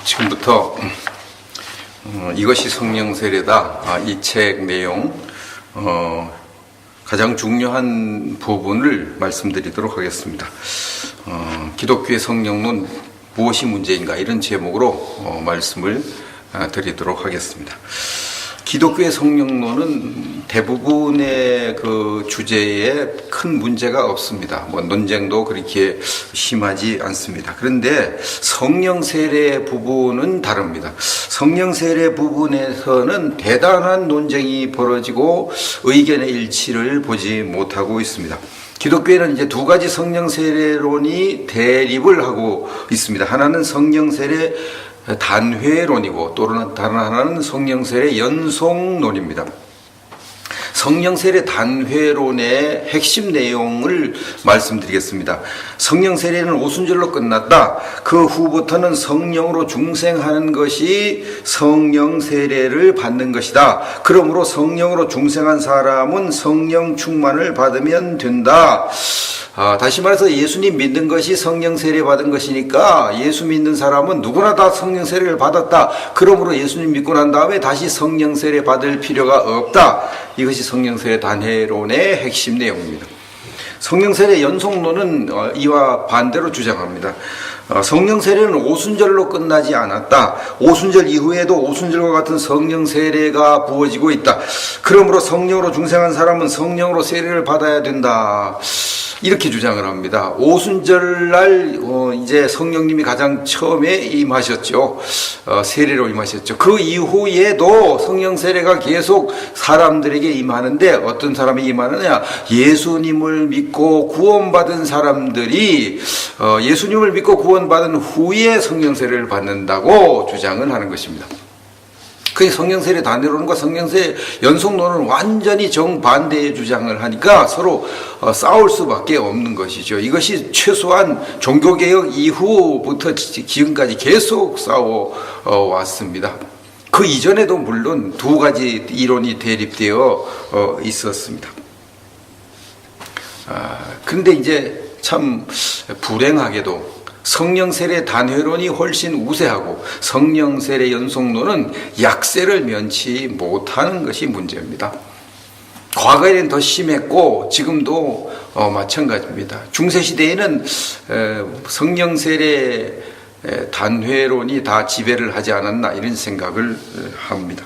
지금부터 이것이 성령 세례다. 이 책 내용 가장 중요한 부분을 말씀드리도록 하겠습니다. 기독교의 성령론 무엇이 문제인가, 이런 제목으로 말씀을 드리도록 하겠습니다. 기독교의 성령론은 대부분의 그 주제에 큰 문제가 없습니다. 논쟁도 그렇게 심하지 않습니다. 그런데 성령 세례 부분은 다릅니다. 성령 세례 부분에서는 대단한 논쟁이 벌어지고 의견의 일치를 보지 못하고 있습니다. 기독교에는 이제 두 가지 성령 세례론이 대립을 하고 있습니다. 하나는 성령 세례 단회론이고, 또 다른 하나는 성령 세례 연속론입니다. 성령 세례 단회론의 핵심 내용을 말씀드리겠습니다. 성령 세례는 오순절로 끝났다. 그 후부터는 성령으로 중생하는 것이 성령 세례를 받는 것이다. 그러므로 성령으로 중생한 사람은 성령 충만을 받으면 된다. 다시 말해서 예수님 믿는 것이 성령 세례 받은 것이니까 예수 믿는 사람은 누구나 다 성령 세례를 받았다. 그러므로 예수님 믿고 난 다음에 다시 성령 세례 받을 필요가 없다. 이것이 성령 세례 단회론의 핵심 내용입니다. 성령 세례 연속론은 이와 반대로 주장합니다. 성령 세례는 오순절로 끝나지 않았다. 오순절 이후에도 오순절과 같은 성령 세례가 부어지고 있다. 그러므로 성령으로 중생한 사람은 성령으로 세례를 받아야 된다. 이렇게 주장을 합니다. 오순절날 이제 성령님이 가장 처음에 임하셨죠. 세례로 임하셨죠. 그 이후에도 성령 세례가 계속 사람들에게 임하는데, 어떤 사람이 임하느냐? 예수님을 믿고 구원받은 사람들이 예수님을 믿고 구원받은 후에 성령 세례를 받는다고 주장을 하는 것입니다. 그 성령 세례 단회론과 성령 세례 연속론은 완전히 정반대의 주장을 하니까 서로 싸울 수밖에 없는 것이죠. 이것이 최소한 종교개혁 이후부터 지금까지 계속 싸워 왔습니다. 그 이전에도 물론 두 가지 이론이 대립되어 있었습니다. 그런데 이제 참 불행하게도 성령 세례 단회론이 훨씬 우세하고 성령 세례 연속론은 약세를 면치 못하는 것이 문제입니다. 과거에는 더 심했고 지금도 마찬가지입니다. 중세시대에는 성령 세례 단회론이 다 지배를 하지 않았나, 이런 생각을 합니다.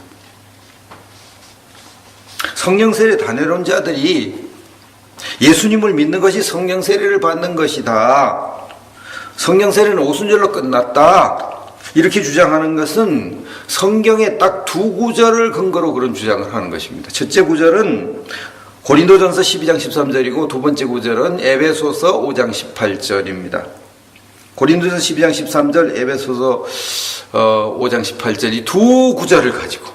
성령 세례 단회론자들이 예수님을 믿는 것이 성령 세례를 받는 것이다. 성령 세례는 오순절로 끝났다. 이렇게 주장하는 것은 성경의 딱 두 구절을 근거로 그런 주장을 하는 것입니다. 첫째 구절은 고린도전서 12장 13절이고 두 번째 구절은 에베소서 5장 18절입니다. 고린도전서 12장 13절, 에베소서 5장 18절, 이 두 구절을 가지고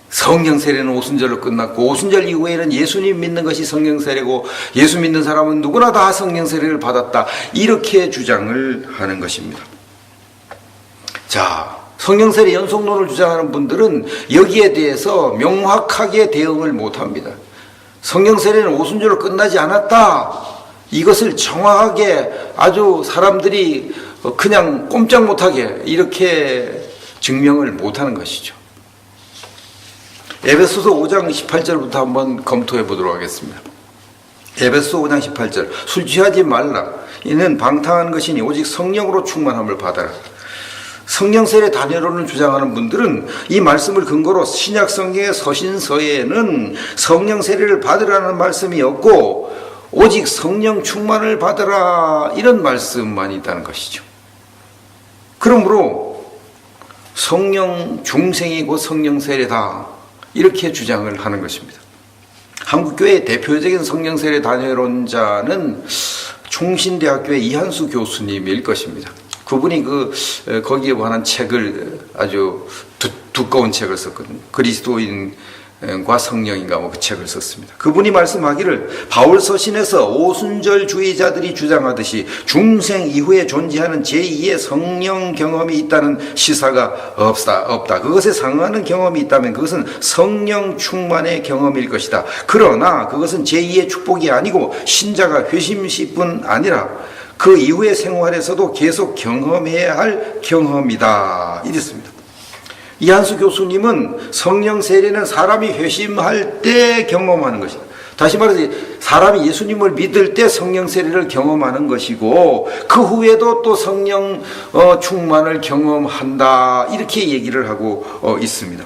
성령 세례는 오순절로 끝났고 오순절 이후에는 예수님 믿는 것이 성령 세례고 예수 믿는 사람은 누구나 다 성령 세례를 받았다. 이렇게 주장을 하는 것입니다. 자, 성령 세례 연속론을 주장하는 분들은 여기에 대해서 명확하게 대응을 못합니다. 성령 세례는 오순절로 끝나지 않았다. 이것을 정확하게 아주 사람들이 그냥 꼼짝 못하게 이렇게 증명을 못하는 것이죠. 에베소서 5장 18절부터 한번 검토해 보도록 하겠습니다. 에베소서 5장 18절. 술 취하지 말라. 이는 방탕한 것이니 오직 성령으로 충만함을 받아라. 성령 세례 단회론을 주장하는 분들은 이 말씀을 근거로 신약 성경의 서신서에는 성령 세례를 받으라는 말씀이 없고 오직 성령 충만을 받으라, 이런 말씀만 있다는 것이죠. 그러므로 성령 중생이고 성령 세례다, 이렇게 주장을 하는 것입니다. 한국교회의 대표적인 성령 세례 단회론자는 총신대학교의 이한수 교수님일 것입니다. 그분이 거기에 관한 책을, 아주 두꺼운 책을 썼거든요. 그리스도인과 성령인가 그 책을 썼습니다. 그분이 말씀하기를 바울 서신에서 오순절주의자들이 주장하듯이 중생 이후에 존재하는 제2의 성령 경험이 있다는 시사가 없다. 그것에 상응하는 경험이 있다면 그것은 성령 충만의 경험일 것이다. 그러나 그것은 제2의 축복이 아니고 신자가 회심시뿐 아니라 그 이후의 생활에서도 계속 경험해야 할 경험이다. 이랬습니다. 이한수 교수님은 성령 세례는 사람이 회심할 때 경험하는 것이다. 다시 말해서 사람이 예수님을 믿을 때 성령 세례를 경험하는 것이고 그 후에도 또 성령 충만을 경험한다. 이렇게 얘기를 하고 있습니다.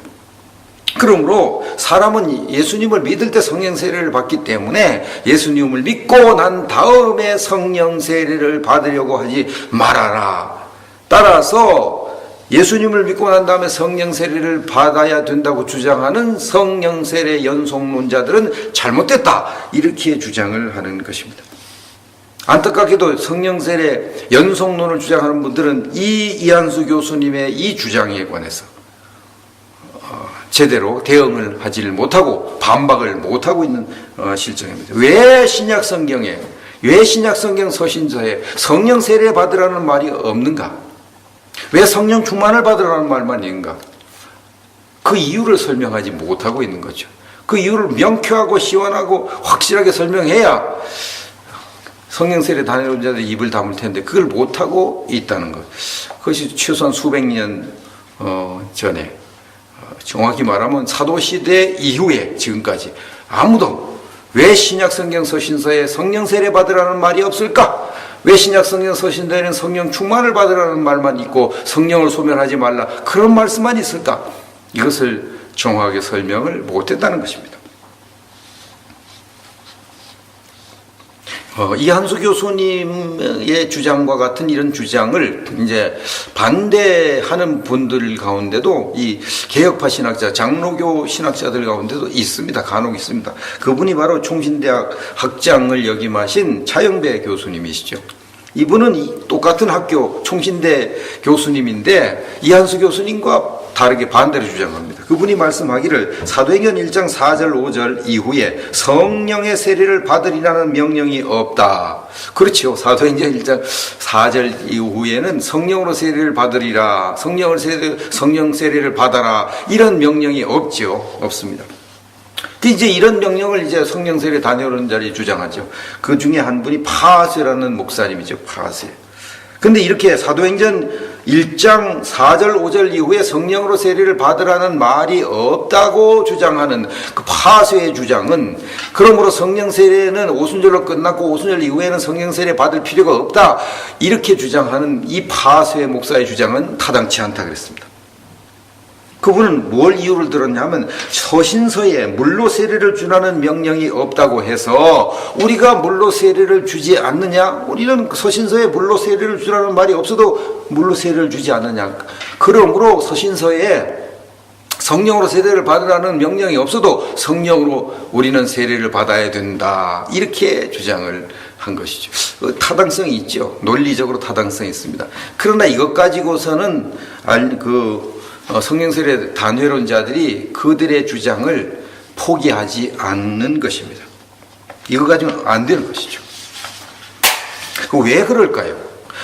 그러므로 사람은 예수님을 믿을 때 성령 세례를 받기 때문에 예수님을 믿고 난 다음에 성령 세례를 받으려고 하지 말아라. 따라서 예수님을 믿고 난 다음에 성령 세례를 받아야 된다고 주장하는 성령 세례 연속론자들은 잘못됐다. 이렇게 주장을 하는 것입니다. 안타깝게도 성령 세례 연속론을 주장하는 분들은 이한수 교수님의 이 주장에 관해서 제대로 대응을 하지를 못하고 반박을 못하고 있는 실정입니다. 왜 신약성경에, 왜 신약성경 서신서에 성령 세례 받으라는 말이 없는가? 왜 성령 충만을 받으라는 말만 있는가? 그 이유를 설명하지 못하고 있는 거죠. 그 이유를 명쾌하고 시원하고 확실하게 설명해야 성령 세례 단회론자들이 입을 다물 텐데 그걸 못하고 있다는 것. 그것이 최소한 수백 년 전에, 정확히 말하면 사도시대 이후에 지금까지 아무도 왜 신약성경 서신서에 성령 세례 받으라는 말이 없을까? 왜 신약성경 서신서에는 성령 충만을 받으라는 말만 있고 성령을 소멸하지 말라 그런 말씀만 있을까? 이것을 정확하게 설명을 못했다는 것입니다. 이한수 교수님의 주장과 같은 이런 주장을 이제 반대하는 분들 가운데도 이 개혁파 신학자, 장로교 신학자들 가운데도 있습니다. 간혹 있습니다. 그분이 바로 총신대학 학장을 역임하신 차영배 교수님이시죠. 이분은 똑같은 학교 총신대 교수님인데 이한수 교수님과 다르게 반대로 주장합니다. 그분이 말씀하기를 사도행전 1장 4절 5절 이후에 성령의 세례를 받으리라는 명령이 없다. 그렇죠. 사도행전 1장 4절 이후에는 성령으로 세례를 받으리라, 성령 세례를 받아라 이런 명령이 없죠. 없습니다. 이제 이런 명령을 이제 성령 세례 단회론자들이 주장하죠. 그 중에 한 분이 파하세라는 목사님이죠. 파하세. 근데 이렇게 사도행전 1장 4절 5절 이후에 성령으로 세례를 받으라는 말이 없다고 주장하는 그 파하세의 주장은, 그러므로 성령 세례는 오순절로 끝났고 오순절 이후에는 성령 세례 받을 필요가 없다 이렇게 주장하는 이 파하세 목사의 주장은 타당치 않다 그랬습니다. 그분은 뭘 이유를 들었냐면 서신서에 물로 세례를 주라는 명령이 없다고 해서 우리가 물로 세례를 주지 않느냐? 우리는 서신서에 물로 세례를 주라는 말이 없어도 물로 세례를 주지 않느냐? 그러므로 서신서에 성령으로 세례를 받으라는 명령이 없어도 성령으로 우리는 세례를 받아야 된다 이렇게 주장을 한 것이죠. 타당성이 있죠. 논리적으로 타당성이 있습니다. 그러나 이것 가지고서는 성령 세례 단회론자들이 그들의 주장을 포기하지 않는 것입니다. 이거 가지고는 안 되는 것이죠. 왜 그럴까요?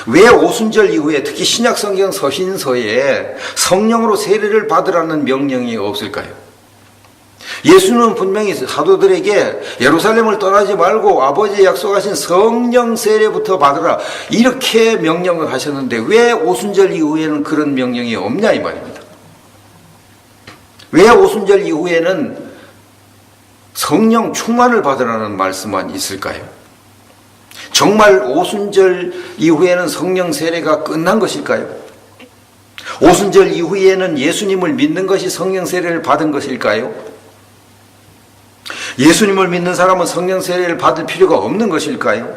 왜 오순절 이후에 특히 신약성경 서신서에 성령으로 세례를 받으라는 명령이 없을까요? 예수는 분명히 사도들에게 예루살렘을 떠나지 말고 아버지의 약속하신 성령 세례부터 받으라 이렇게 명령을 하셨는데 왜 오순절 이후에는 그런 명령이 없냐 이 말입니다. 왜 오순절 이후에는 성령 충만을 받으라는 말씀만 있을까요? 정말 오순절 이후에는 성령 세례가 끝난 것일까요? 오순절 이후에는 예수님을 믿는 것이 성령 세례를 받은 것일까요? 예수님을 믿는 사람은 성령 세례를 받을 필요가 없는 것일까요?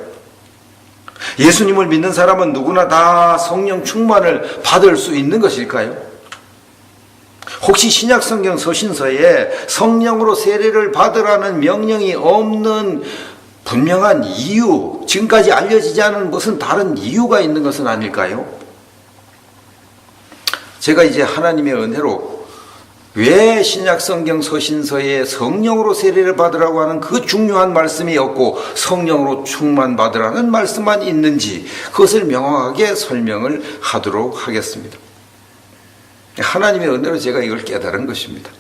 예수님을 믿는 사람은 누구나 다 성령 충만을 받을 수 있는 것일까요? 혹시 신약성경 서신서에 성령으로 세례를 받으라는 명령이 없는 분명한 이유, 지금까지 알려지지 않은 무슨 다른 이유가 있는 것은 아닐까요? 제가 이제 하나님의 은혜로 왜 신약성경 서신서에 성령으로 세례를 받으라고 하는 그 중요한 말씀이 없고 성령으로 충만받으라는 말씀만 있는지 그것을 명확하게 설명을 하도록 하겠습니다. 하나님의 은혜로 제가 이걸 깨달은 것입니다.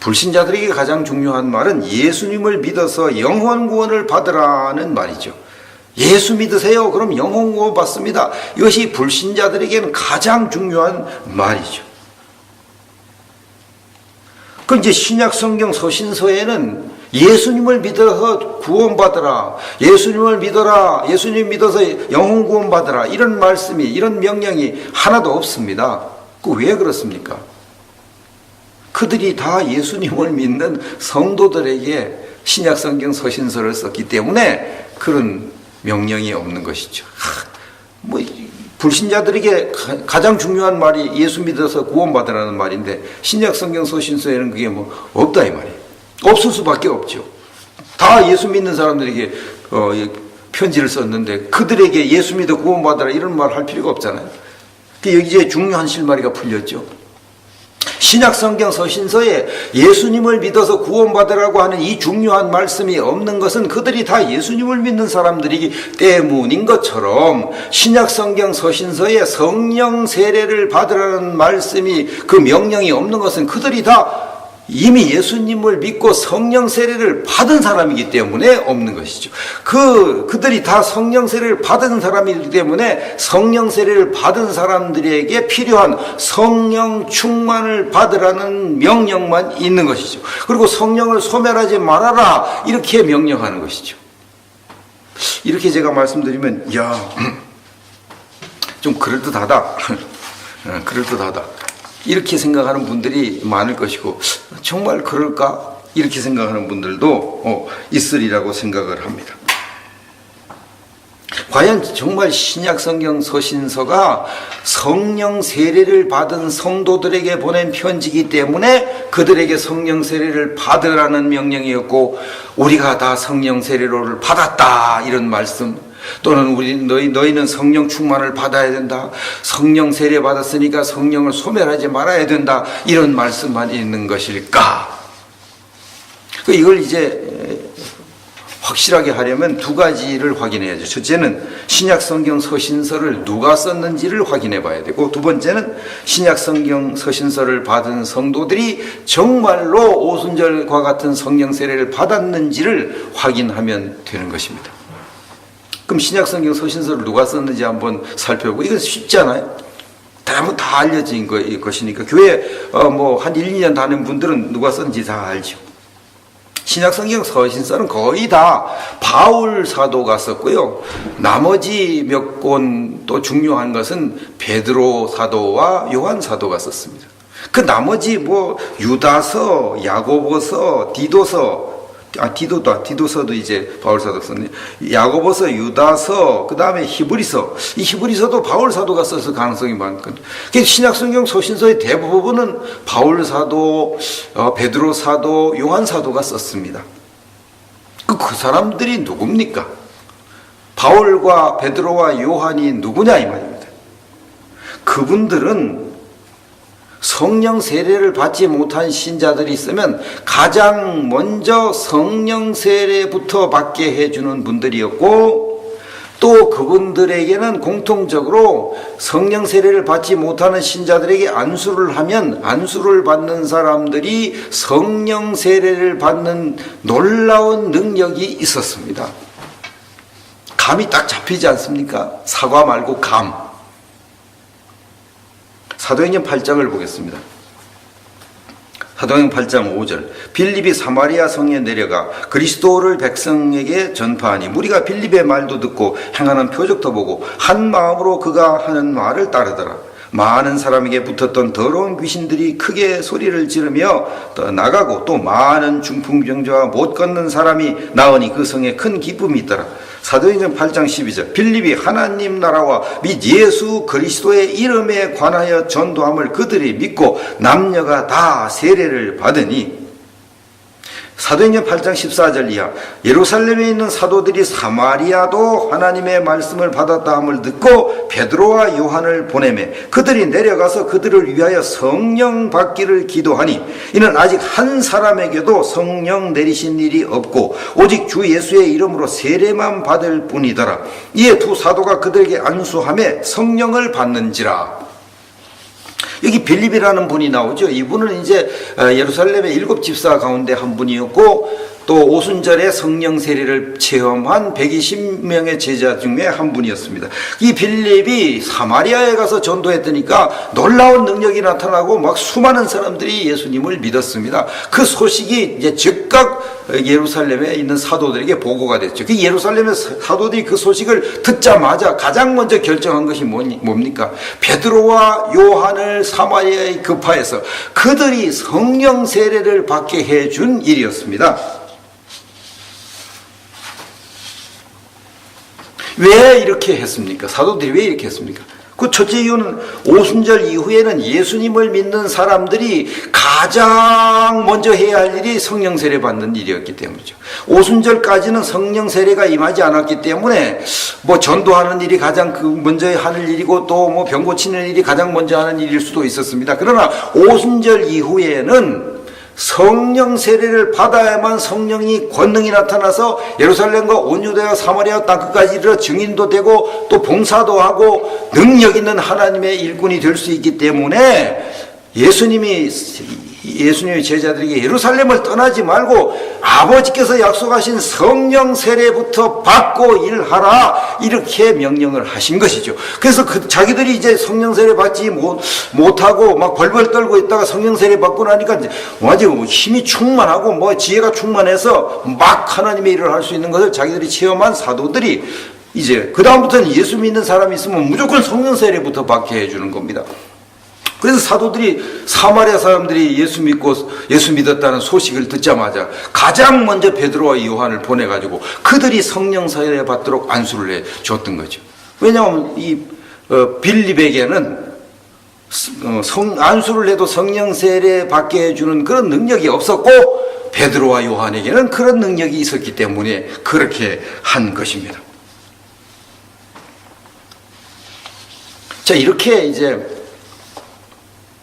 불신자들에게 가장 중요한 말은 예수님을 믿어서 영원 구원을 받으라는 말이죠. 예수 믿으세요. 그럼 영혼 구원 받습니다. 이것이 불신자들에게는 가장 중요한 말이죠. 그 이제 신약 성경 서신서에는 예수님을 믿어서 구원받으라, 예수님을 믿어라, 예수님 믿어서 영혼 구원받으라, 이런 말씀이, 이런 명령이 하나도 없습니다. 그 왜 그렇습니까? 그들이 다 예수님을 믿는 성도들에게 신약 성경 서신서를 썼기 때문에 그런 명령이 없는 것이죠. 불신자들에게 가장 중요한 말이 예수 믿어서 구원받으라는 말인데 신약 성경 서신서에는 그게 없다 이 말이에요. 없을 수밖에 없죠. 다 예수 믿는 사람들에게 편지를 썼는데 그들에게 예수 믿어 구원받으라 이런 말 할 필요가 없잖아요. 여기 이제 중요한 실마리가 풀렸죠. 신약 성경 서신서에 예수님을 믿어서 구원받으라고 하는 이 중요한 말씀이 없는 것은 그들이 다 예수님을 믿는 사람들이기 때문인 것처럼 신약 성경 서신서에 성령 세례를 받으라는 말씀이, 그 명령이 없는 것은 그들이 다 이미 예수님을 믿고 성령 세례를 받은 사람이기 때문에 없는 것이죠. 그들이 다 성령 세례를 받은 사람이기 때문에 성령 세례를 받은 사람들에게 필요한 성령 충만을 받으라는 명령만 있는 것이죠. 그리고 성령을 소멸하지 말아라 이렇게 명령하는 것이죠. 이렇게 제가 말씀드리면 좀 그럴듯하다. 그럴듯하다. 이렇게 생각하는 분들이 많을 것이고 정말 그럴까? 이렇게 생각하는 분들도 있으리라고 생각을 합니다. 과연 정말 신약 성경 서신서가 성령 세례를 받은 성도들에게 보낸 편지이기 때문에 그들에게 성령 세례를 받으라는 명령이었고 우리가 다 성령 세례를 받았다 이런 말씀, 또는 너희는 성령 충만을 받아야 된다, 성령 세례 받았으니까 성령을 소멸하지 말아야 된다 이런 말씀만 있는 것일까? 이걸 이제 확실하게 하려면 두 가지를 확인해야죠. 첫째는 신약 성경 서신서를 누가 썼는지를 확인해 봐야 되고, 두 번째는 신약 성경 서신서를 받은 성도들이 정말로 오순절과 같은 성령 세례를 받았는지를 확인하면 되는 것입니다. 그럼 신약 성경 서신서를 누가 썼는지 한번 살펴보고, 이건 쉽잖아요. 대부분 다 알려진 것이니까 교회 한 1, 2년 다닌 분들은 누가 썼는지 다 알죠. 신약 성경 서신서는 거의 다 바울 사도가 썼고요. 나머지 몇 권 또 중요한 것은 베드로 사도와 요한 사도가 썼습니다. 그 나머지 유다서, 야고보서, 디도서도 이제 바울 사도가 썼네. 야고보서, 유다서, 그 다음에 히브리서. 이 히브리서도 바울 사도가 써서 가능성이 많거든요. 신약 성경 서신서의 대부분은 바울 사도, 베드로 사도, 요한 사도가 썼습니다. 그 사람들이 누굽니까? 바울과 베드로와 요한이 누구냐 이 말입니다. 그분들은 성령 세례를 받지 못한 신자들이 있으면 가장 먼저 성령 세례부터 받게 해주는 분들이었고, 또 그분들에게는 공통적으로 성령 세례를 받지 못하는 신자들에게 안수를 하면 안수를 받는 사람들이 성령 세례를 받는 놀라운 능력이 있었습니다. 감이 딱 잡히지 않습니까? 사과 말고 감. 사도행전 8장을 보겠습니다. 사도행전 8장 5절. 빌립이 사마리아 성에 내려가 그리스도를 백성에게 전파하니 무리가 빌립의 말도 듣고 행하는 표적도 보고 한 마음으로 그가 하는 말을 따르더라. 많은 사람에게 붙었던 더러운 귀신들이 크게 소리를 지르며 떠나가고 또 많은 중풍병자와 못 걷는 사람이 나으니 그 성에 큰 기쁨이 있더라. 사도행전 8장 12절. 빌립이 하나님 나라와 및 예수 그리스도의 이름에 관하여 전도함을 그들이 믿고 남녀가 다 세례를 받으니. 사도행전 8장 14절 이하. 예루살렘에 있는 사도들이 사마리아도 하나님의 말씀을 받았다 함을 듣고 베드로와 요한을 보내매 그들이 내려가서 그들을 위하여 성령 받기를 기도하니 이는 아직 한 사람에게도 성령 내리신 일이 없고 오직 주 예수의 이름으로 세례만 받을 뿐이더라. 이에 두 사도가 그들에게 안수하며 성령을 받는지라. 여기 빌립이라는 분이 나오죠. 이분은 이제 예루살렘의 7 집사 가운데 한 분이었고 또 오순절에 성령 세례를 체험한 120명의 제자 중에 한 분이었습니다. 이 빌립이 사마리아에 가서 전도했더니까 놀라운 능력이 나타나고 막 수많은 사람들이 예수님을 믿었습니다. 그 소식이 이제 즉각 예루살렘에 있는 사도들에게 보고가 됐죠. 그 예루살렘의 사도들이 그 소식을 듣자마자 가장 먼저 결정한 것이 뭡니까? 베드로와 요한을 사마리아에 급파해서 그들이 성령 세례를 받게 해준 일이었습니다. 왜 이렇게 했습니까? 사도들이 왜 이렇게 했습니까? 그 첫째 이유는 오순절 이후에는 예수님을 믿는 사람들이 가장 먼저 해야 할 일이 성령 세례 받는 일이었기 때문이죠. 오순절까지는 성령 세례가 임하지 않았기 때문에 뭐 전도하는 일이 가장 먼저 하는 일이고 또 뭐 병 고치는 일이 가장 먼저 하는 일일 수도 있었습니다. 그러나 오순절 이후에는 성령 세례를 받아야만 성령이 권능이 나타나서 예루살렘과 온 유대와 사마리아 땅끝까지 이르러 증인도 되고 또 봉사도 하고 능력 있는 하나님의 일꾼이 될 수 있기 때문에 예수님의 제자들에게 예루살렘을 떠나지 말고 아버지께서 약속하신 성령 세례부터 받고 일하라 이렇게 명령을 하신 것이죠. 그래서 자기들이 이제 성령 세례 받지 못하고 막 벌벌 떨고 있다가 성령 세례 받고 나니까 완전 힘이 충만하고 뭐 지혜가 충만해서 막 하나님의 일을 할 수 있는 것을 자기들이 체험한 사도들이 이제 그 다음부터는 예수 믿는 사람이 있으면 무조건 성령 세례부터 받게 해주는 겁니다. 그래서 사도들이 사마리아 사람들이 예수 믿었다는 소식을 듣자마자 가장 먼저 베드로와 요한을 보내가지고 그들이 성령 세례 받도록 안수를 해 줬던 거죠. 왜냐하면 이 빌립에게는 안수를 해도 성령 세례 받게 해주는 그런 능력이 없었고 베드로와 요한에게는 그런 능력이 있었기 때문에 그렇게 한 것입니다. 자, 이렇게 이제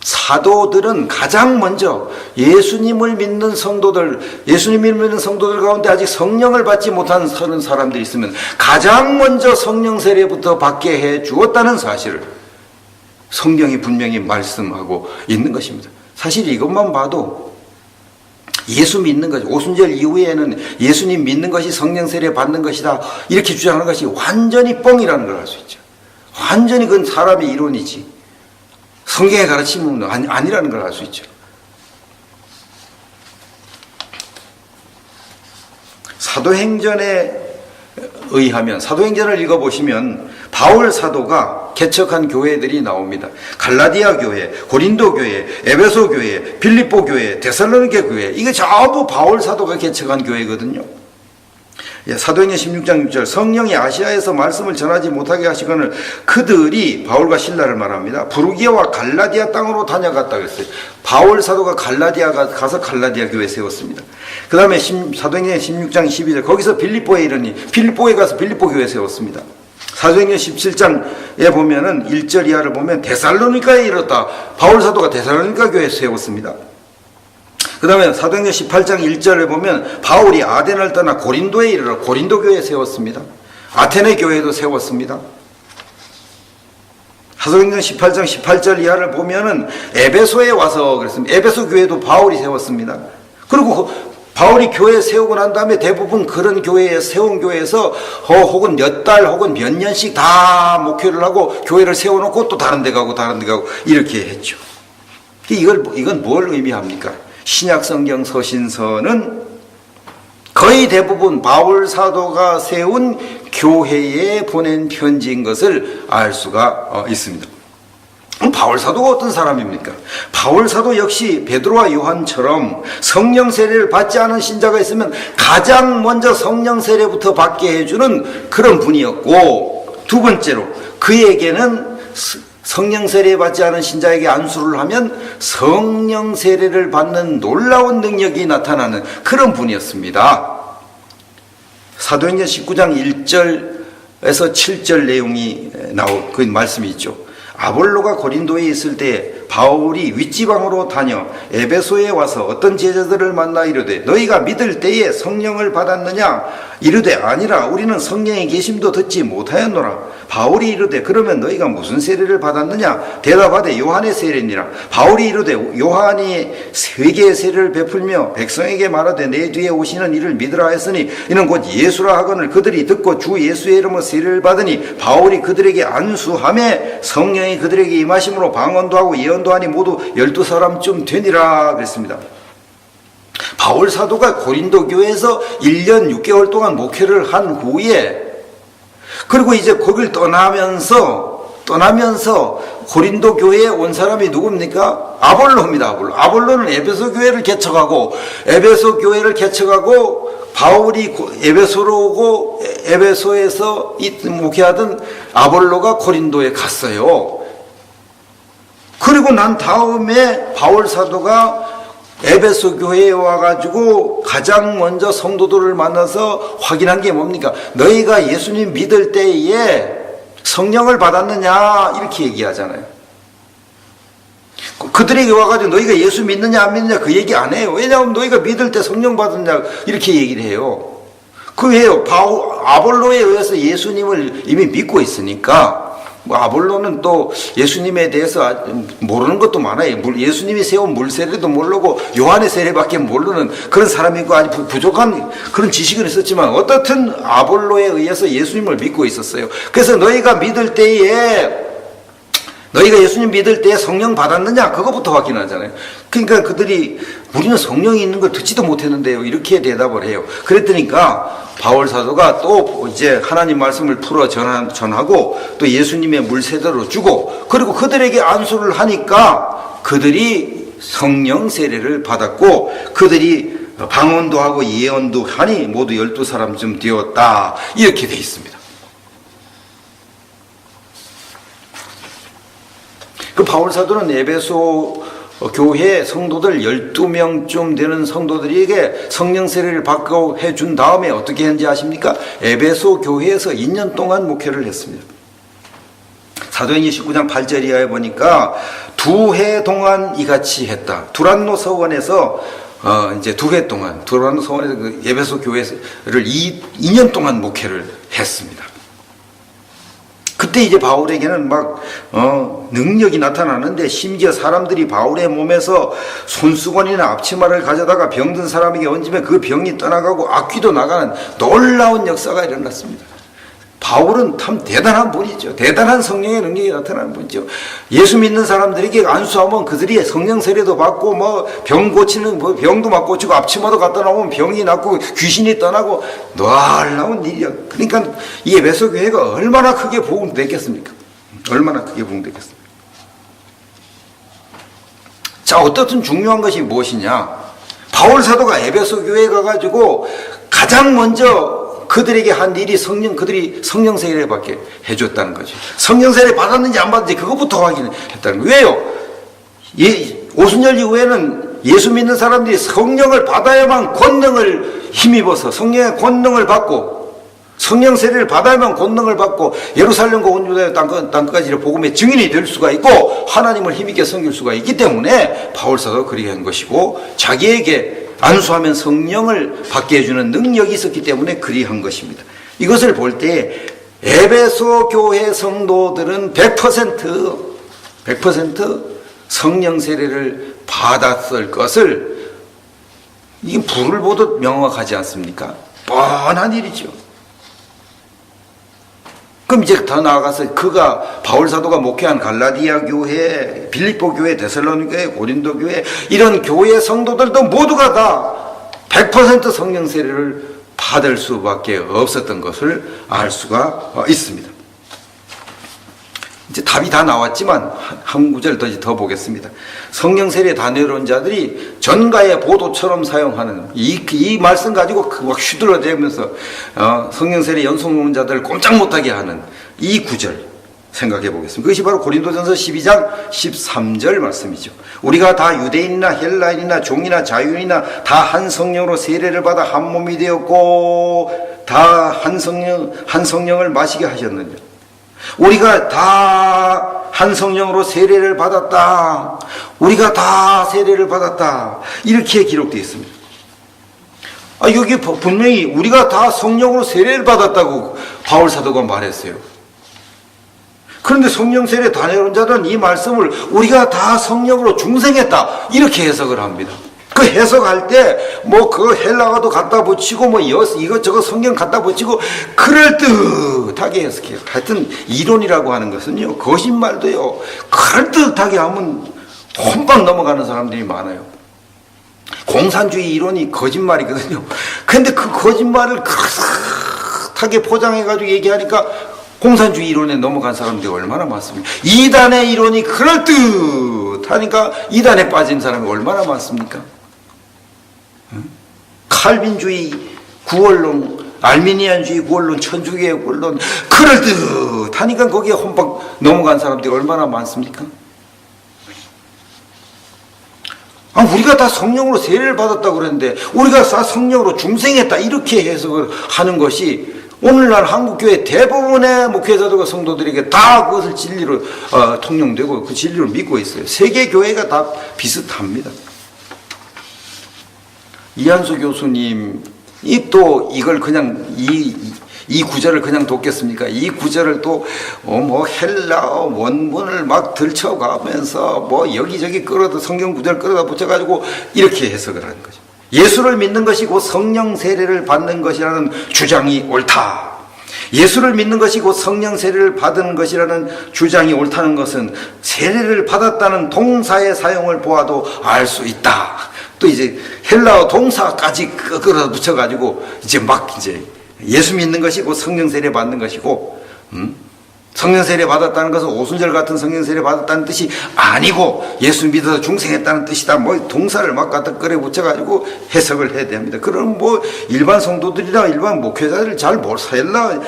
사도들은 가장 먼저 예수님을 믿는 성도들 가운데 아직 성령을 받지 못한 서른 사람들이 있으면 가장 먼저 성령 세례부터 받게 해 주었다는 사실을 성경이 분명히 말씀하고 있는 것입니다. 사실 이것만 봐도 예수 믿는 것, 오순절 이후에는 예수님 믿는 것이 성령 세례 받는 것이다 이렇게 주장하는 것이 완전히 뻥이라는 걸 알 수 있죠. 완전히 그건 사람의 이론이지 성경의 가르침은 아니라는 걸 알 수 있죠. 사도행전에 의하면 사도행전을 읽어보시면 바울 사도가 개척한 교회들이 나옵니다. 갈라디아 교회, 고린도 교회, 에베소 교회, 빌립보 교회, 데살로니게 교회 이게 전부 바울 사도가 개척한 교회거든요. 사도행전 16장 6절 성령이 아시아에서 말씀을 전하지 못하게 하시거늘 그들이 바울과 실라를 말합니다. 부르기아와 갈라디아 땅으로 다녀갔다 그랬어요. 바울 사도가 갈라디아 가서 갈라디아 교회 세웠습니다. 그 다음에 사도행전 16장 12절 거기서 빌립보에 이르니 빌립보에 가서 빌립보 교회 세웠습니다. 사도행전 17장에 보면은 1절 이하를 보면 데살로니가에 이르렀다. 바울 사도가 데살로니가 교회 세웠습니다. 그 다음에 사도행전 18장 1절에 보면 바울이 아덴을 떠나 고린도에 이르러 고린도 교회에 세웠습니다. 아테네 교회도 세웠습니다. 사도행전 18장 18절 이하를 보면은 에베소에 와서 그랬습니다. 에베소 교회도 바울이 세웠습니다. 그리고 바울이 교회 세우고 난 다음에 대부분 그런 교회에 세운 교회에서 혹은 몇 달 혹은 몇 년씩 다 목회를 하고 교회를 세워놓고 또 다른 데 가고 이렇게 했죠. 이건 뭘 의미합니까? 신약 성경 서신서는 거의 대부분 바울 사도가 세운 교회에 보낸 편지인 것을 알 수가 있습니다. 바울 사도가 어떤 사람입니까? 바울 사도 역시 베드로와 요한처럼 성령 세례를 받지 않은 신자가 있으면 가장 먼저 성령 세례부터 받게 해주는 그런 분이었고, 두 번째로 그에게는 성령 세례 받지 않은 신자에게 안수를 하면 성령 세례를 받는 놀라운 능력이 나타나는 그런 분이었습니다. 사도행전 19장 1절에서 7절 내용이 그 말씀이 있죠. 아볼로가 고린도에 있을 때 바울이 윗지방으로 다녀 에베소에 와서 어떤 제자들을 만나 이르되 너희가 믿을 때에 성령을 받았느냐? 이르되 아니라 우리는 성령의 계심도 듣지 못하였노라. 바울이 이르되 그러면 너희가 무슨 세례를 받았느냐? 대답하되 요한의 세례니라. 바울이 이르되 요한이 세계의 세례를 베풀며 백성에게 말하되 내 뒤에 오시는 이를 믿으라 했으니 이는 곧 예수라 하거늘 그들이 듣고 주 예수의 이름으로 세례를 받으니 바울이 그들에게 안수하매 성령이 그들에게 임하심으로 방언도 하고 예언도 하니 모두 12사람쯤 되니라 그랬습니다. 바울 사도가 고린도 교회에서 1년 6개월 동안 목회를 한 후에 그리고 이제 거길 떠나면서 고린도 교회에 온 사람이 누굽니까? 아볼로입니다. 아볼로는 에베소 교회를 개척하고 바울이 에베소로 오고 에베소에서 목회하던 아볼로가 고린도에 갔어요. 그리고 난 다음에 바울 사도가 에베소 교회에 와가지고 가장 먼저 성도들을 만나서 확인한 게 뭡니까? 너희가 예수님 믿을 때에 성령을 받았느냐? 이렇게 얘기하잖아요. 그들에게 와가지고 너희가 예수 믿느냐 안 믿느냐 그 얘기 안 해요. 왜냐하면 너희가 믿을 때 성령 받았냐 이렇게 얘기를 해요. 그래요. 아볼로에 의해서 예수님을 이미 믿고 있으니까 아볼로는 또 예수님에 대해서 모르는 것도 많아요. 예수님이 세운 물세례도 모르고 요한의 세례밖에 모르는 그런 사람이고 아주 부족한 그런 지식은 있었지만 어떻든 아볼로에 의해서 예수님을 믿고 있었어요. 그래서 너희가 예수님 믿을 때 성령 받았느냐 그거부터 확인하잖아요. 그러니까 그들이 우리는 성령이 있는 걸 듣지도 못했는데요 이렇게 대답을 해요. 그랬더니까 바울 사도가 또 이제 하나님 말씀을 풀어 전하고 또 예수님의 물세례로 주고 그리고 그들에게 안수를 하니까 그들이 성령 세례를 받았고 그들이 방언도 하고 예언도 하니 모두 12사람쯤 되었다 이렇게 돼 있습니다. 그 바울 사도는 에베소 교회 성도들 12명쯤 되는 성도들에게 성령 세례를 받고 해준 다음에 어떻게 했는지 아십니까? 에베소 교회에서 2년 동안 목회를 했습니다. 사도행전 19장 8절 이하에 보니까 2해 동안 이같이 했다. 두란노 서원에서 이제 2해 동안 두란노 서원에서 그 에베소 교회를 2년 동안 목회를 했습니다. 그때 이제 바울에게는 막 능력이 나타나는데 심지어 사람들이 바울의 몸에서 손수건이나 앞치마를 가져다가 병든 사람에게 얹으면 그 병이 떠나가고 악귀도 나가는 놀라운 역사가 일어났습니다. 바울은 참 대단한 분이죠. 대단한 성령의 능력이 나타나는 분이죠. 예수 믿는 사람들에게 안수하면 그들이 성령 세례도 받고 병 고치는 병도 막 고치고 앞치마도 갖다 놓으면 병이 낫고 귀신이 떠나고 놀라운 일이야. 그러니까 이 에베소 교회가 얼마나 크게 부흥됐겠습니까? 얼마나 크게 부흥됐겠습니까? 자, 어떻든 중요한 것이 무엇이냐? 바울 사도가 에베소 교회에 가가지고 가장 먼저 그들에게 한 일이 그들이 성령 세례를 받게 해줬다는 거죠. 성령 세례 받았는지 안 받았는지 그것부터 확인했다는 거예요. 왜요? 오순절 이후에는 예수 믿는 사람들이 성령을 받아야만 권능을 힘입어서 성령의 권능을 받고 성령 세례를 받아야만 권능을 받고 예루살렘과 온 유다의 땅끝까지 복음의 증인이 될 수가 있고 하나님을 힘있게 섬길 수가 있기 때문에 바울 사도가 그렇게 한 것이고 자기에게 안수하면 성령을 받게 해주는 능력이 있었기 때문에 그리한 것입니다. 이것을 볼 때 에베소 교회 성도들은 100% 성령 세례를 받았을 것을 이게 불을 보듯 명확하지 않습니까? 뻔한 일이죠. 그럼 이제 더 나아가서 바울 사도가 목회한 갈라디아 교회, 빌립보 교회, 데살로니가 교회, 고린도 교회 이런 교회 성도들도 모두가 다 100% 성령 세례를 받을 수밖에 없었던 것을 알 수가 있습니다. 이제 답이 다 나왔지만 한 구절 더 보겠습니다. 성령 세례 다녀온 자들이 전가의 보도처럼 사용하는 이 말씀 가지고 막 휘둘러대면서 성령 세례 연속 자들을 꼼짝 못하게 하는 이 구절 생각해 보겠습니다. 그것이 바로 고린도전서 12장 13절 말씀이죠. 우리가 다 유대인이나 헬라인이나 종이나 자유인이나 다 한 성령으로 세례를 받아 한 몸이 되었고 다 한 성령을 마시게 하셨느냐. 우리가 다 한 성령으로 세례를 받았다. 우리가 다 세례를 받았다. 이렇게 기록되어 있습니다. 여기 분명히 우리가 다 성령으로 세례를 받았다고 바울 사도가 말했어요. 그런데 성령 세례 다녀온 자들은 이 말씀을 우리가 다 성령으로 중생했다 이렇게 해석을 합니다. 그 해석할 때 뭐 그 헬라어도 갖다 붙이고 뭐 이것저것 성경 갖다 붙이고 그럴듯하게 해석해요. 하여튼 이론이라고 하는 것은요, 거짓말도요 그럴듯하게 하면 혼밥 넘어가는 사람들이 많아요. 공산주의 이론이 거짓말이거든요. 근데 그 거짓말을 그럴듯하게 포장해가지고 얘기하니까 공산주의 이론에 넘어간 사람들이 얼마나 많습니까? 이단의 이론이 그럴듯하니까 이단에 빠진 사람이 얼마나 많습니까? 칼빈주의 구원론, 알미니안주의 구원론, 천주교의 구원론 그럴듯하니까 거기에 혼박 넘어간 사람들이 얼마나 많습니까? 우리가 다 성령으로 세례를 받았다고 그랬는데 우리가 다 성령으로 중생했다 이렇게 해석을 하는 것이 오늘날 한국교회 대부분의 목회자들과 성도들에게 다 그것을 진리로 통용되고 그 진리를 믿고 있어요. 세계 교회가 다 비슷합니다. 이한수 교수님이 또 이걸 그냥 이 구절을 그냥 돕겠습니까? 이 구절을 또 뭐 헬라어 원문을 막 들쳐가면서 뭐 여기저기 성경 구절 끌어다 붙여가지고 이렇게 해석을 하는 거죠. 예수를 믿는 것이 곧 성령 세례를 받는 것이라는 주장이 옳다. 예수를 믿는 것이 곧 성령 세례를 받은 것이라는 주장이 옳다는 것은 세례를 받았다는 동사의 사용을 보아도 알 수 있다. 또 이제 헬라어 동사까지 끌어다 붙여가지고 이제 예수 믿는 것이 곧 성령 세례 받는 것이고, 성령 세례 받았다는 것은 오순절 같은 성령 세례 받았다는 뜻이 아니고 예수 믿어서 중생했다는 뜻이다. 뭐 동사를 막 갖다 끌어 붙여가지고 해석을 해야 됩니다. 그럼 뭐 일반 성도들이나 일반 목회자들 헬라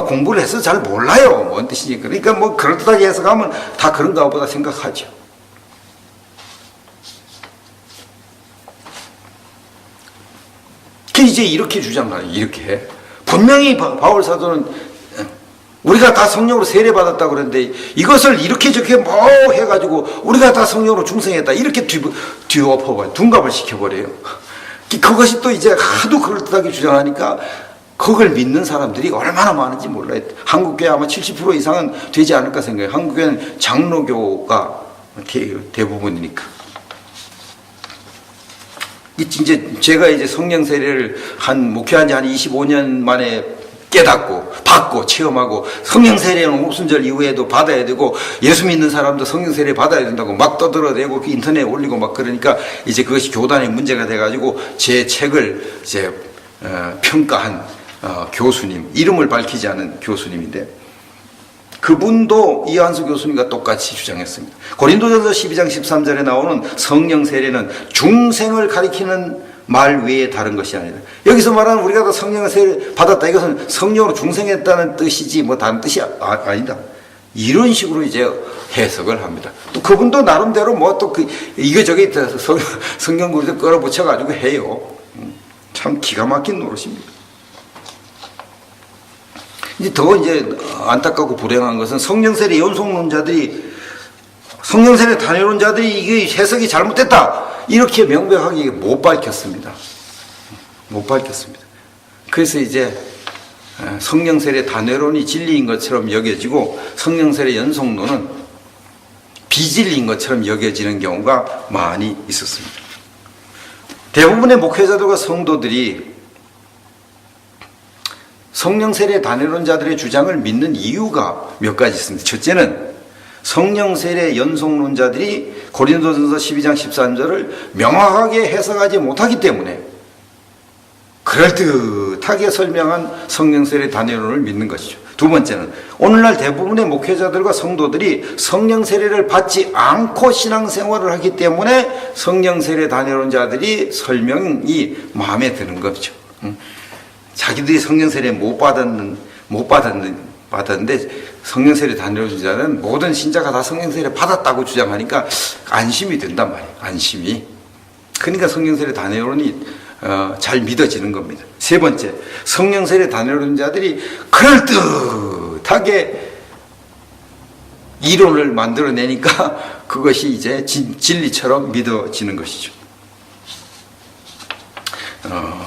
공부를 해서 잘 몰라요. 뭔 뜻이지? 그러니까 뭐 그럴듯하게 해석하면 다 그런가 보다 생각하죠. 이제 이렇게 주장하는 이렇게 분명히 바울 사도는 우리가 다 성령으로 세례받았다고 그러는데 이것을 이렇게 저렇게 뭐 해가지고 우리가 다 성령으로 중생했다 이렇게 뒤엎어버려요. 둔갑을 시켜버려요. 그것이 또 이제 하도 그럴듯하게 주장하니까 그걸 믿는 사람들이 얼마나 많은지 몰라요. 한국교회 아마 70% 이상은 되지 않을까 생각해요. 한국교회는 장로교가 대부분이니까. 이제 제가 이제 성령 세례를 목회한 지 한 25년 만에 깨닫고 받고 체험하고 성령 세례는 오순절 이후에도 받아야 되고 예수 믿는 사람도 성령 세례 받아야 된다고 막 떠들어대고 인터넷에 올리고 막 그러니까 이제 그것이 교단의 문제가 돼가지고 제 책을 이제 평가한 교수님, 이름을 밝히지 않은 교수님인데 그분도 이한수 교수님과 똑같이 주장했습니다. 고린도전서 12장 13절에 나오는 성령 세례는 중생을 가리키는 말 외에 다른 것이 아니다. 여기서 말하는 우리가 다 성령을 세례 받았다. 이것은 성령으로 중생했다는 뜻이지 뭐 다른 뜻이 아니다. 이런 식으로 이제 해석을 합니다. 또 그분도 나름대로 뭐 또 이거저기 성경구리도 끌어붙여가지고 해요. 참 기가 막힌 노릇입니다. 이제 더 안타깝고 불행한 것은 성령세례 연속론자들이 성령세례 다녀론자들이 이게 해석이 잘못됐다 이렇게 명백하게 못 밝혔습니다. 못 밝혔습니다. 그래서 이제 성령세례 다녀론이 진리인 것처럼 여겨지고 성령세례 연속론은 비진리인 것처럼 여겨지는 경우가 많이 있었습니다. 대부분의 목회자들과 성도들이 성령 세례 다녀론자들의 주장을 믿는 이유가 몇 가지 있습니다. 첫째는 성령 세례 연속론자들이 고린도전서 12장 13절을 명확하게 해석하지 못하기 때문에 그럴듯하게 설명한 성령 세례 다녀론을 믿는 것이죠. 두 번째는 오늘날 대부분의 목회자들과 성도들이 성령 세례를 받지 않고 신앙생활을 하기 때문에 성령 세례 다녀론자들이 설명이 마음에 드는 거죠. 자기들이 성령 세례 못 받았는데 성령 세례 다녀온 자는 모든 신자가 다 성령 세례 받았다고 주장하니까 안심이 된단 말이에요. 안심이. 그러니까 성령 세례 다녀온이 잘 믿어지는 겁니다. 세 번째, 성령 세례 다녀온 자들이 그럴듯하게 이론을 만들어내니까 그것이 이제 진리처럼 믿어지는 것이죠.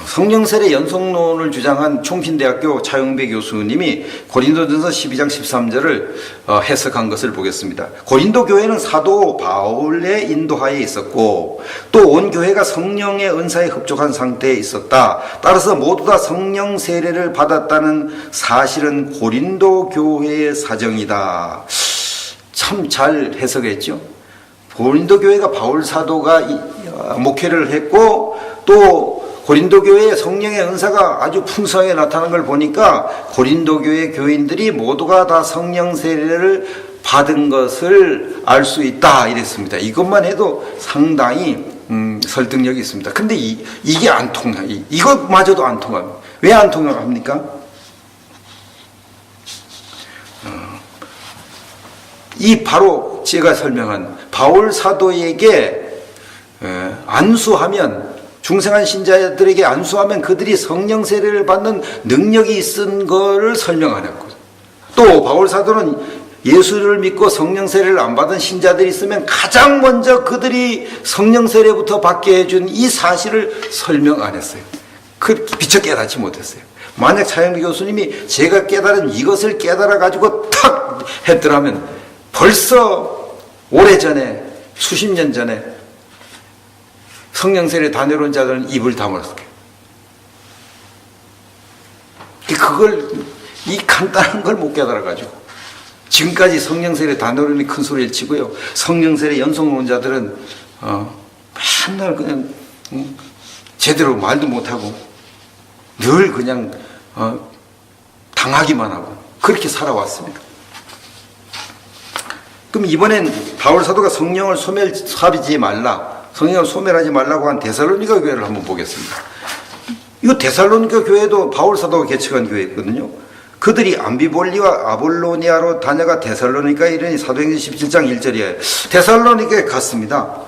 성령 세례 연속론을 주장한 총신대학교 차용배 교수님이 고린도전서 12장 13절을 해석한 것을 보겠습니다. 고린도 교회는 사도 바울의 인도하에 있었고 또 온 교회가 성령의 은사에 흡족한 상태에 있었다. 따라서 모두 다 성령 세례를 받았다는 사실은 고린도 교회의 사정이다. 참 잘 해석했죠. 고린도 교회가 바울 사도가 목회를 했고 또 고린도 교회의 성령의 은사가 아주 풍성하게 나타난 걸 보니까 고린도 교회 교인들이 모두가 다 성령 세례를 받은 것을 알 수 있다 이랬습니다. 이것만 해도 상당히 설득력이 있습니다. 근데 이게 안 통해요. 이것마저도 안 통합니다. 왜 안 통합니까? 이 바로 제가 설명한 바울 사도에게 안수하면 중생한 신자들에게 안수하면 그들이 성령 세례를 받는 능력이 있은 것을 설명하는 것. 또 바울 사도는 예수를 믿고 성령 세례를 안 받은 신자들이 있으면 가장 먼저 그들이 성령 세례부터 받게 해준 이 사실을 설명 안 했어요. 미처 깨닫지 못했어요. 만약 차영기 교수님이 제가 깨달은 이것을 깨달아 가지고 탁 했더라면 벌써 오래전에 수십 년 전에 성령 세례 다녀온 자들은 입을 다물었어요. 이 간단한 걸 못 깨달아가지고 지금까지 성령 세례 다녀오니 큰 소리를 치고요. 성령 세례 연속론자들은 맨날 그냥 제대로 말도 못하고 늘 그냥 당하기만 하고 그렇게 살아왔습니다. 그럼 이번엔 바울 사도가 성령을 소멸하지 말라, 성령을 소멸하지 말라고 한 데살로니가 교회를 한번 보겠습니다. 이거 데살로니가 교회도 바울 사도가 개척한 교회였거든요. 그들이 암비볼리와 아볼로니아로 다녀가 데살로니가에 이르니 사도행전 17장 1절이에요. 데살로니가에 갔습니다.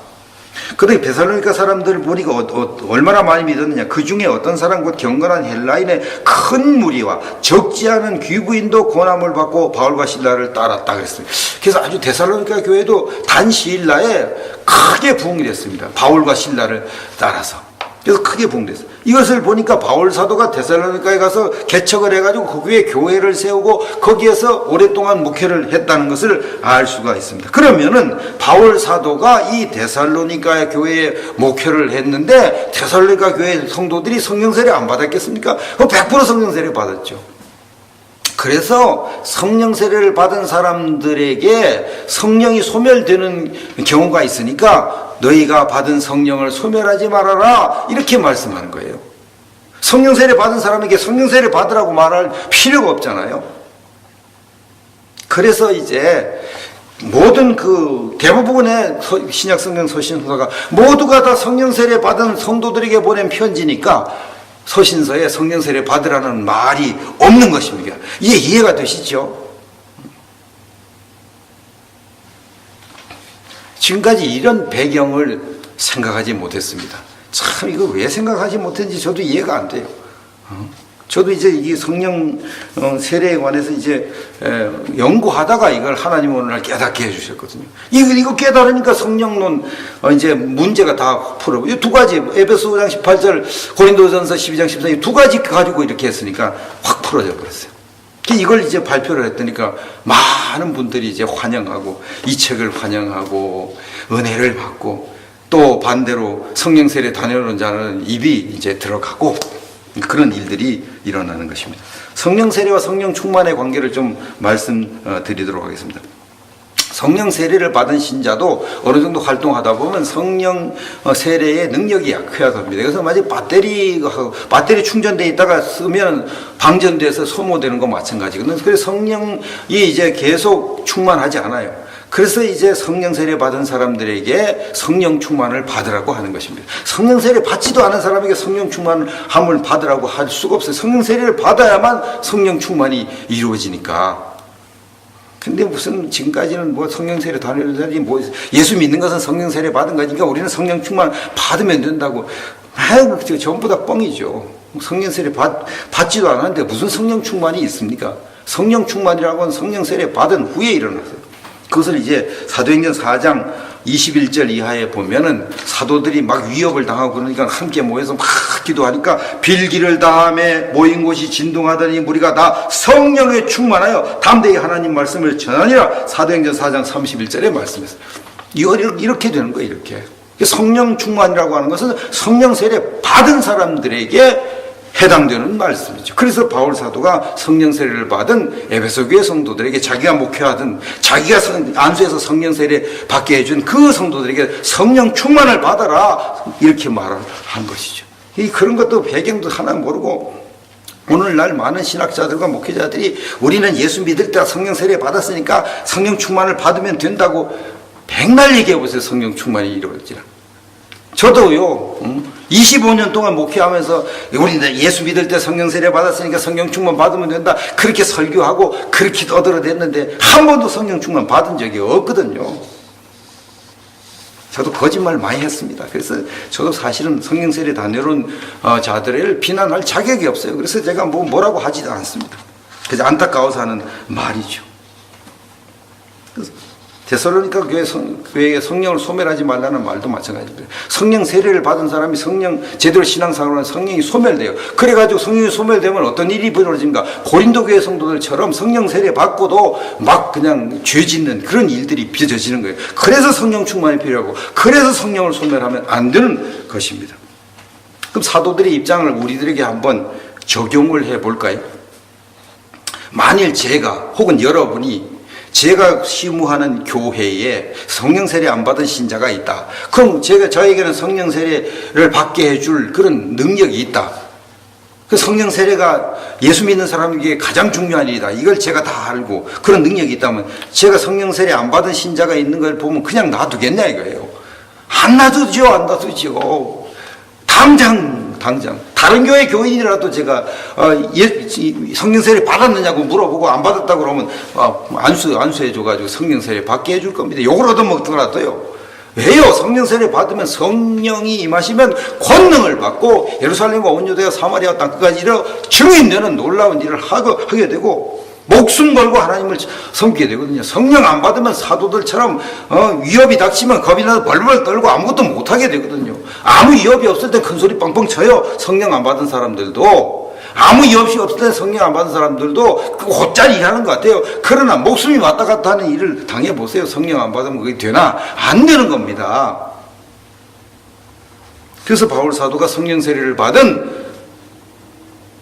그런데 데살로니가 사람들을 보니까 얼마나 많이 믿었느냐. 그 중에 어떤 사람 곧 경건한 헬라인의 큰 무리와 적지 않은 귀부인도 고난을 받고 바울과 실라를 따랐다 그랬어요. 그래서 아주 데살로니가 교회도 단 시일나에 크게 부흥이 됐습니다. 바울과 실라를 따라서. 그래서 크게 부흥됐어요. 이것을 보니까 바울 사도가 데살로니가에 가서 개척을 해가지고 거기에 교회를 세우고 거기에서 오랫동안 목회를 했다는 것을 알 수가 있습니다. 그러면은 바울 사도가 이 데살로니가 교회에 목회를 했는데 데살로니가 교회 성도들이 성령 세례 안 받았겠습니까? 100% 성령 세례 받았죠. 그래서 성령 세례를 받은 사람들에게 성령이 소멸되는 경우가 있으니까 너희가 받은 성령을 소멸하지 말아라 이렇게 말씀하는 거예요. 성령 세례 받은 사람에게 성령 세례 받으라고 말할 필요가 없잖아요. 그래서 이제 모든 대부분의 신약 성경 서신서가 모두가 다 성령 세례 받은 성도들에게 보낸 편지니까 서신서에 성령 세례 받으라는 말이 없는 것입니다. 이게 이해가 되시죠? 지금까지 이런 배경을 생각하지 못했습니다. 참 이거 왜 생각하지 못했는지 저도 이해가 안 돼요. 저도 이제 이 성령 세례에 관해서 이제 연구하다가 이걸 하나님 오늘 깨닫게 해주셨거든요. 이거 깨달으니까 성령론 이제 문제가 다 풀어. 이 두 가지 에베소 5장 18절, 고린도전서 12장 14절 두 가지 가지고 이렇게 했으니까 확 풀어져 버렸어요. 이걸 이제 발표를 했더니까 많은 분들이 이제 환영하고 이 책을 환영하고 은혜를 받고 또 반대로 성령 세례 다녀오는 자는 입이 이제 들어가고 그런 일들이 일어나는 것입니다. 성령 세례와 성령 충만의 관계를 좀 말씀드리도록 하겠습니다. 성령 세례를 받은 신자도 어느 정도 활동하다 보면 성령 세례의 능력이 약해집니다. 그래서 마치 배터리 충전돼 있다가 쓰면 방전돼서 소모되는 거 마찬가지거든요. 그래서 성령이 이제 계속 충만하지 않아요. 그래서 이제 성령 세례 받은 사람들에게 성령 충만을 받으라고 하는 것입니다. 성령 세례 받지도 않은 사람에게 성령 충만함을 받으라고 할 수가 없어요. 성령 세례를 받아야만 성령 충만이 이루어지니까. 근데 무슨 지금까지는 뭐 성령 세례 다니는 사람이 뭐 예수 믿는 것은 성령 세례 받은 거니까 우리는 성령 충만 받으면 된다고. 전부 다 뻥이죠. 성령 세례 받지도 않았는데 무슨 성령 충만이 있습니까? 성령 충만이라고 하는 성령 세례 받은 후에 일어났어요. 그것을 이제 사도행전 4장 21절 이하에 보면은 사도들이 막 위협을 당하고 그러니까 함께 모여서 막 기도하니까 빌기를 다함에 모인 곳이 진동하더니 무리가 다 성령에 충만하여 담대히 하나님 말씀을 전하니라. 사도행전 4장 31절에 말씀했어요. 이렇게 되는 거예요. 이렇게 성령 충만이라고 하는 것은 성령 세례 받은 사람들에게 해당되는 말씀이죠. 그래서 바울 사도가 성령 세례를 받은 에베소 교회 성도들에게 자기가 목회하던 자기가 안수해서 성령 세례 받게 해준 그 성도들에게 성령 충만을 받아라 이렇게 말을 한 것이죠. 그런 것도 배경도 하나 모르고 오늘날 많은 신학자들과 목회자들이 우리는 예수 믿을 때 성령 세례 받았으니까 성령 충만을 받으면 된다고 백날 얘기해 보세요. 성령 충만이 이루어지라. 저도요 25년 동안 목회하면서 우리는 예수 믿을 때 성령 세례 받았으니까 성령 충만 받으면 된다 그렇게 설교하고 그렇게 떠들어댔는데 한 번도 성령 충만 받은 적이 없거든요. 저도 거짓말 많이 했습니다. 그래서 저도 사실은 성령 세례 다 내려온 자들을 비난할 자격이 없어요. 그래서 제가 뭐라고 하지도 않습니다. 그래서 안타까워서 하는 말이죠. 데살로니가 교회에 성령을 소멸하지 말라는 말도 마찬가지입니다. 성령 세례를 받은 사람이 제대로 신앙생활하면 성령이 소멸돼요. 그래가지고 성령이 소멸되면 어떤 일이 벌어진가? 고린도 교회 성도들처럼 성령 세례 받고도 막 그냥 죄 짓는 그런 일들이 빚어지는 거예요. 그래서 성령 충만이 필요하고 그래서 성령을 소멸하면 안 되는 것입니다. 그럼 사도들의 입장을 우리들에게 한번 적용을 해볼까요? 만일 제가 혹은 여러분이 제가 시무하는 교회에 성령 세례 안 받은 신자가 있다. 그럼 저에게는 성령 세례를 받게 해줄 그런 능력이 있다. 그 성령 세례가 예수 믿는 사람에게 가장 중요한 일이다. 이걸 제가 다 알고 그런 능력이 있다면 제가 성령 세례 안 받은 신자가 있는 걸 보면 그냥 놔두겠냐 이거예요. 안 놔두죠. 안 놔두죠. 당장 다른 교회 교인이라도 제가 성령 세례 받았느냐고 물어보고 안 받았다고 그러면 안수해줘가지고 성령 세례 받게 해줄 겁니다. 욕을 얻어먹더라도요. 왜요? 성령 세례 받으면 성령이 임하시면 권능을 받고 예루살렘과 온 유대와 사마리아 땅끝까지 이르러 증인되는 놀라운 일을 하게 되고 목숨 걸고 하나님을 섬기게 되거든요. 성령 안 받으면 사도들처럼 위협이 닥치면 겁이 나서 벌벌 떨고 아무것도 못하게 되거든요. 아무 위협이 없을 때 큰 소리 뻥뻥 쳐요. 성령 안 받은 사람들도. 아무 위협이 없을 때 성령 안 받은 사람들도 곧잘 일하는 것 같아요. 그러나 목숨이 왔다 갔다 하는 일을 당해보세요. 성령 안 받으면 그게 되나? 안 되는 겁니다. 그래서 바울 사도가 성령 세례를 받은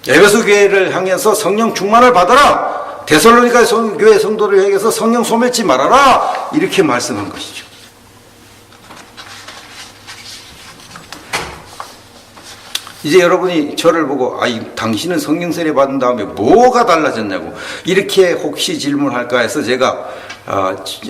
에베소 교회를 향해서 성령 충만을 받아라. 데살로니가 교회 성도를 향해서 성령 소멸치 말아라. 이렇게 말씀한 것이죠. 이제 여러분이 저를 보고 당신은 성령 세례 받은 다음에 뭐가 달라졌냐고 이렇게 혹시 질문할까 해서 제가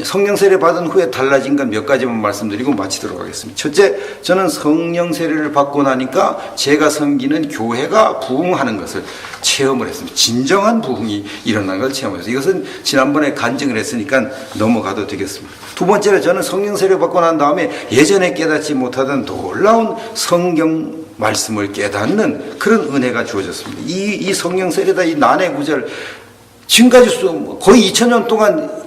성령 세례 받은 후에 달라진 건 몇 가지만 말씀드리고 마치도록 하겠습니다. 첫째, 저는 성령 세례를 받고 나니까 제가 섬기는 교회가 부흥하는 것을 체험을 했습니다. 진정한 부흥이 일어나는 걸 체험했어요. 이것은 지난번에 간증을 했으니까 넘어가도 되겠습니다. 두 번째로 저는 성령 세례 받고 난 다음에 예전에 깨닫지 못하던 놀라운 성경 말씀을 깨닫는 그런 은혜가 주어졌습니다. 이 성령 세례다, 이 난해 구절, 지금까지 거의 2000년 동안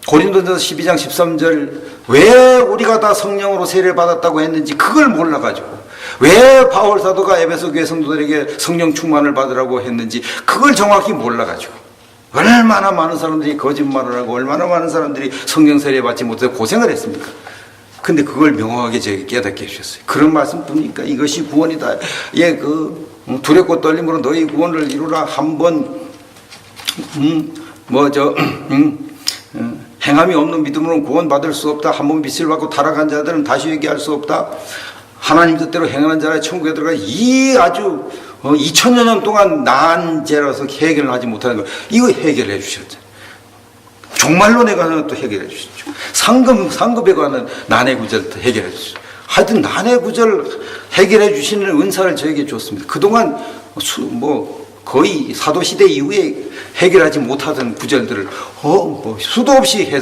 고린도전서 12장 13절 왜 우리가 다 성령으로 세례를 받았다고 했는지 그걸 몰라가지고 왜 바울 사도가 에베소 교회 성도들에게 성령 충만을 받으라고 했는지 그걸 정확히 몰라가지고 얼마나 많은 사람들이 거짓말을 하고 얼마나 많은 사람들이 성령 세례 받지 못해서 고생을 했습니까? 근데 그걸 명확하게 제게 깨닫게 해주셨어요. 그런 말씀 봅니까? 이것이 구원이다. 두렵고 떨림으로 너희 구원을 이루라. 한번 행함이 없는 믿음으로는 구원받을 수 없다. 한번 빛을 받고 타락한 자들은 다시 회개할 수 없다. 하나님 뜻대로 행하는 자라 천국에 들어가. 이 아주 2000여 년 동안 난 죄라서 해결을 하지 못하는 거 이거 해결해 주셨잖아요. 종말론에 관한 것도 해결해 주셨죠. 상급에 관한 난해 구절도 해결해 주셨죠. 하여튼 난해 구절 해결해 주시는 은사를 저에게 줬습니다. 그동안 거의 사도시대 이후에 해결하지 못하던 구절들을 수도 없이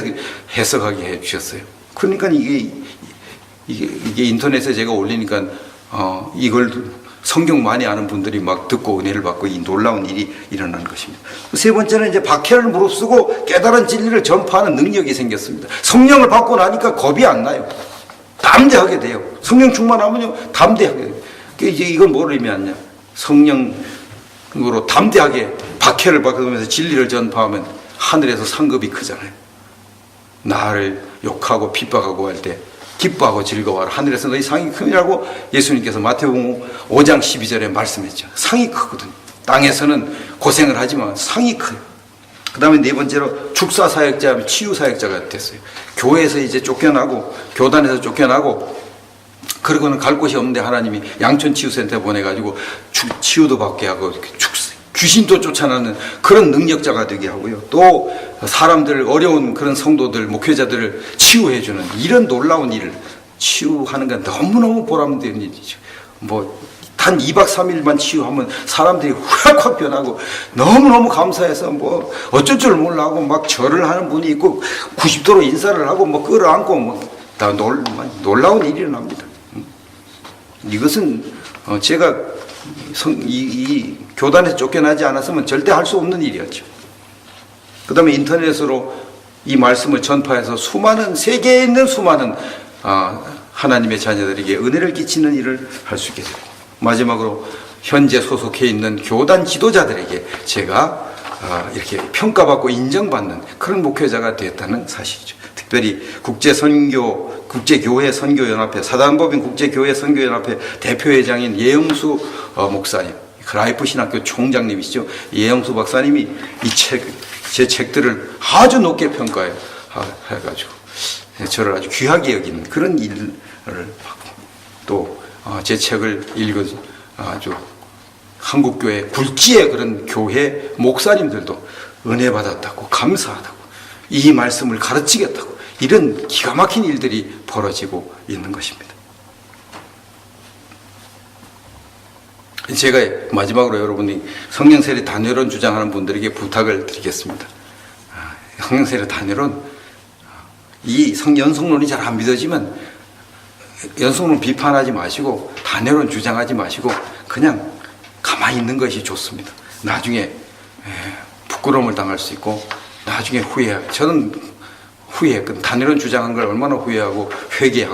해석하게 해 주셨어요. 그러니까 이게 인터넷에 제가 올리니까 이걸 성경 많이 아는 분들이 막 듣고 은혜를 받고 이 놀라운 일이 일어나는 것입니다. 세 번째는 이제 박해를 무릅쓰고 깨달은 진리를 전파하는 능력이 생겼습니다. 성령을 받고 나니까 겁이 안 나요. 담대하게 돼요. 성령 충만하면요 담대하게 돼요. 이제 이건 뭘 의미하냐? 성령으로 담대하게 박해를 받으면서 진리를 전파하면 하늘에서 상급이 크잖아요. 나를 욕하고 핍박하고 할 때 기뻐하고 즐거워하라. 하늘에서 너희 상이 크니라고 예수님께서 마태복음 5장 12절에 말씀했죠. 상이 크거든요. 땅에서는 고생을 하지만 상이 커요. 그 다음에 네 번째로 축사사역자, 치유사역자가 됐어요. 교회에서 이제 쫓겨나고 교단에서 쫓겨나고 그러고는 갈 곳이 없는데 하나님이 양천치유센터에 보내가지고 치유도 받게 하고 귀신도 쫓아내는 그런 능력자가 되게 하고요. 또 사람들, 어려운 그런 성도들, 목회자들을 치유해주는 이런 놀라운 일을 치유하는 건 너무너무 보람되는 일이죠. 단 2박 3일만 치유하면 사람들이 확확 변하고 너무너무 감사해서 어쩔 줄 몰라하고 막 절을 하는 분이 있고 90도로 인사를 하고 끌어안고 다 놀라운 일이 일어납니다. 이것은 제가 이 교단에서 쫓겨나지 않았으면 절대 할 수 없는 일이었죠. 그 다음에 인터넷으로 이 말씀을 전파해서 세계에 있는 수많은 하나님의 자녀들에게 은혜를 끼치는 일을 할 수 있게 되고, 마지막으로 현재 소속해 있는 교단 지도자들에게 제가 이렇게 평가받고 인정받는 그런 목회자가 되었다는 사실이죠. 특별히 국제교회 선교연합회, 사단법인 국제교회 선교연합회 대표회장인 예영수 목사님, 라이프 신학교 총장님이시죠. 예영수 박사님이 제 책들을 아주 높게 평가해가지고 저를 아주 귀하게 여기는 그런 일을 받고, 또 제 책을 읽은 아주 한국교회 굴지의 그런 교회 목사님들도 은혜 받았다고, 감사하다고, 이 말씀을 가르치겠다고, 이런 기가 막힌 일들이 벌어지고 있는 것입니다. 제가 마지막으로 여러분이 성령세례 단회론 주장하는 분들에게 부탁을 드리겠습니다. 성령세례 단회론, 이 연속론이 잘 안 믿어지면 연속론 비판하지 마시고 단회론 주장하지 마시고 그냥 가만히 있는 것이 좋습니다. 나중에 부끄러움을 당할 수 있고 나중에 저는 단회론 주장한 걸 얼마나 후회하고 회개하고